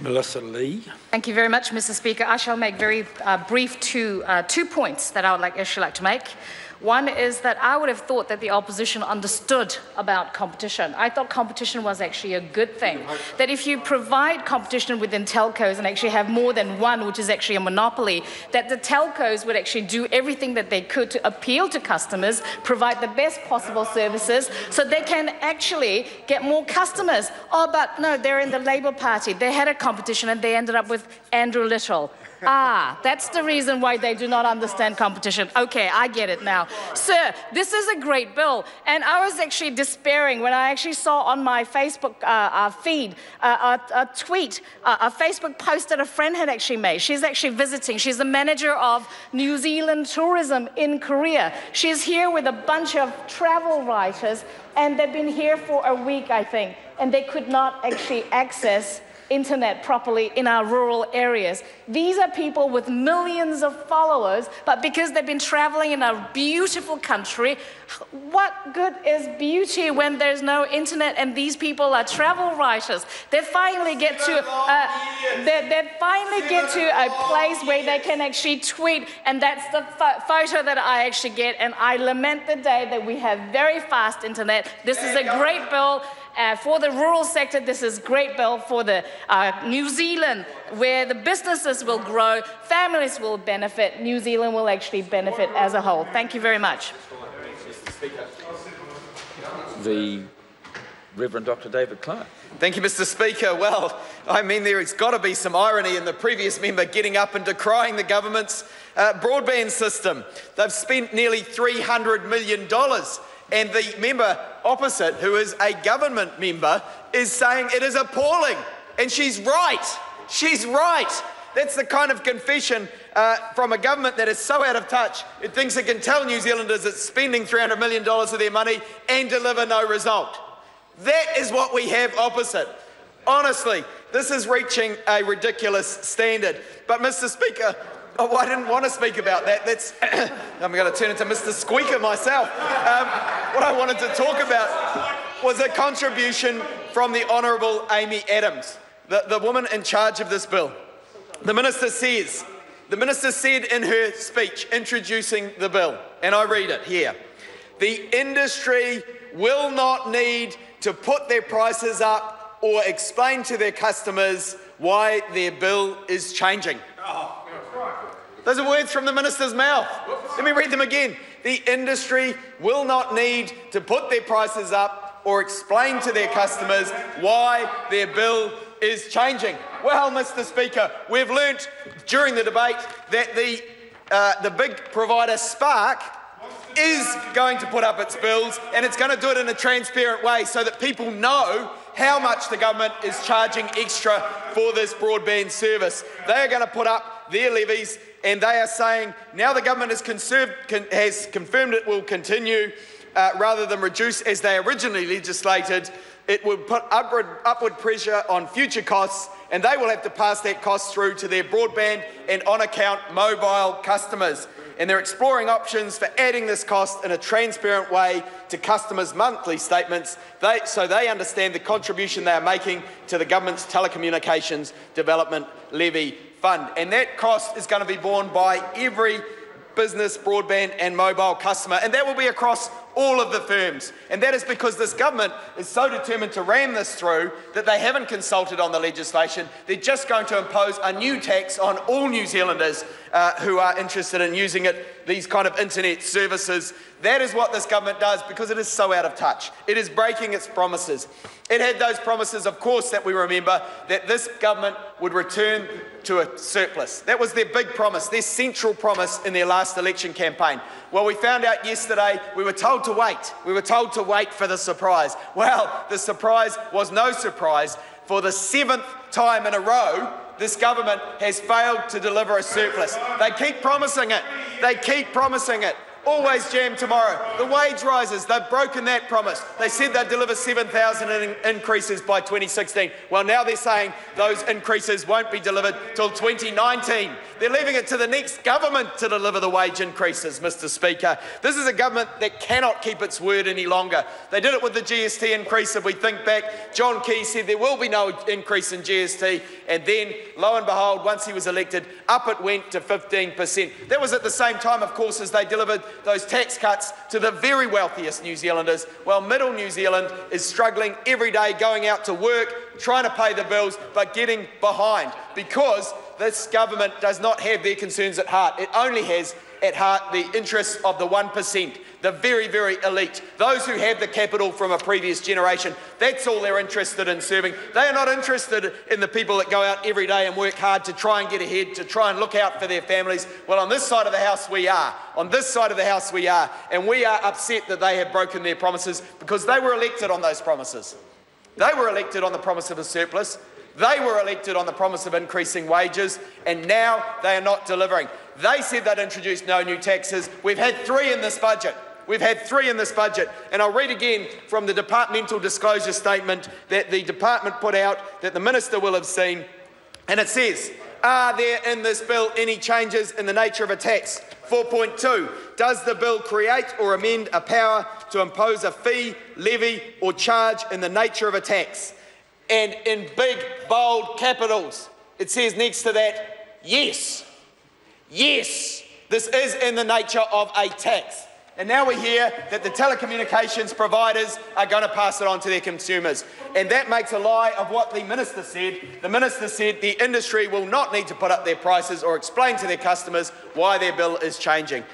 Melissa Lee. Thank you very much, Mr. Speaker. I shall make very brief two points that I would actually like to make. One is that I would have thought that the opposition understood about competition. I thought competition was actually a good thing. That if you provide competition within telcos and actually have more than one, which is actually a monopoly, that the telcos would actually do everything that they could to appeal to customers, provide the best possible services, so they can actually get more customers. Oh, but no, they're in the Labour Party. They had a competition and they ended up with Andrew Little. That's the reason why they do not understand competition. Okay, I get it now. Sir, this is a great bill. And I was actually despairing when I actually saw on my Facebook feed a tweet, a Facebook post that a friend had actually made. She's actually visiting. She's the manager of New Zealand tourism in Korea. She's here with a bunch of travel writers, and they've been here for a week, I think, and they could not actually access internet properly in our rural areas. These are people with millions of followers, but because they've been traveling in a beautiful country, what good is beauty when there's no internet and these people are travel writers? They finally get to a place where they can actually tweet, and that's the photo that I actually get, and I lament the day that we have very fast internet. This is a great bill. For the rural sector, this is a great bill for the New Zealand, where the businesses will grow, families will benefit, New Zealand will actually benefit as a whole. Thank you very much. The Reverend Dr. David Clark. Thank you, Mr. Speaker. Well, I mean, there's got to be some irony in the previous member getting up and decrying the government's broadband system. They've spent nearly $300 million. And the member opposite, who is a government member, is saying it is appalling. And she's right. She's right. That's the kind of confession from a government that is so out of touch, it thinks it can tell New Zealanders it's spending $300 million of their money and deliver no result. That is what we have opposite. Honestly, this is reaching a ridiculous standard. But, Mr. Speaker, I didn't want to speak about that. I'm going to turn into Mr. Squeaker myself. What I wanted to talk about was a contribution from the Honourable Amy Adams, the woman in charge of this bill. The Minister said in her speech introducing the bill, and I read it here, "The industry will not need to put their prices up or explain to their customers why their bill is changing." Those are words from the Minister's mouth. Let me read them again. The industry will not need to put their prices up or explain to their customers why their bill is changing. Well, Mr. Speaker, we've learnt during the debate that the big provider Spark is going to put up its bills, and it's going to do it in a transparent way so that people know how much the government is charging extra for this broadband service. They are going to put up their levies, and they are saying now the government has confirmed it will continue rather than reduce as they originally legislated. It will put upward pressure on future costs, and they will have to pass that cost through to their broadband and on-account mobile customers. And they're exploring options for adding this cost in a transparent way to customers' monthly statements so they understand the contribution they are making to the government's Telecommunications Development Levy Fund. And that cost is going to be borne by every business, broadband and mobile customer, and that will be across all of the firms. And that is because this government is so determined to ram this through that they haven't consulted on the legislation. They're just going to impose a new tax on all New Zealanders who are interested in using these kind of internet services. That is what this government does because it is so out of touch. It is breaking its promises. It had those promises, of course, that we remember, that this government would return to a surplus. That was their big promise, their central promise in their last election campaign. Well, we found out yesterday we were told to wait. We were told to wait for the surprise. Well, the surprise was no surprise. For the 7th time in a row, this government has failed to deliver a surplus. They keep promising it. They keep promising it. always jam tomorrow. The wage rises, they've broken that promise. They said they'd deliver 7,000 increases by 2016. Well, now they're saying those increases won't be delivered till 2019. They're leaving it to the next government to deliver the wage increases, Mr. Speaker. This is a government that cannot keep its word any longer. They did it with the GST increase. If we think back, John Key said there will be no increase in GST, and then, lo and behold, once he was elected, up it went to 15%. That was at the same time, of course, as they delivered those tax cuts to the very wealthiest New Zealanders, while middle New Zealand is struggling every day, going out to work, trying to pay the bills, but getting behind, because this government does not have their concerns at heart. It only has at heart the interests of the 1%, the very, very elite, those who have the capital from a previous generation. That's all they're interested in serving. They are not interested in the people that go out every day and work hard to try and get ahead, to try and look out for their families. Well, on this side of the house we are. On this side of the house we are. And we are upset that they have broken their promises, because they were elected on those promises. They were elected on the promise of a surplus. They were elected on the promise of increasing wages, and now they are not delivering. They said they'd introduce no new taxes. We've had 3 in this budget. We've had 3 in this budget. And I'll read again from the departmental disclosure statement that the department put out, that the minister will have seen. And it says, are there in this bill any changes in the nature of a tax? 4.2, does the bill create or amend a power to impose a fee, levy or charge in the nature of a tax? And in big, bold capitals, it says next to that, yes. Yes, this is in the nature of a tax. And now we hear that the telecommunications providers are going to pass it on to their consumers. And that makes a lie of what the minister said. The minister said the industry will not need to put up their prices or explain to their customers why their bill is changing.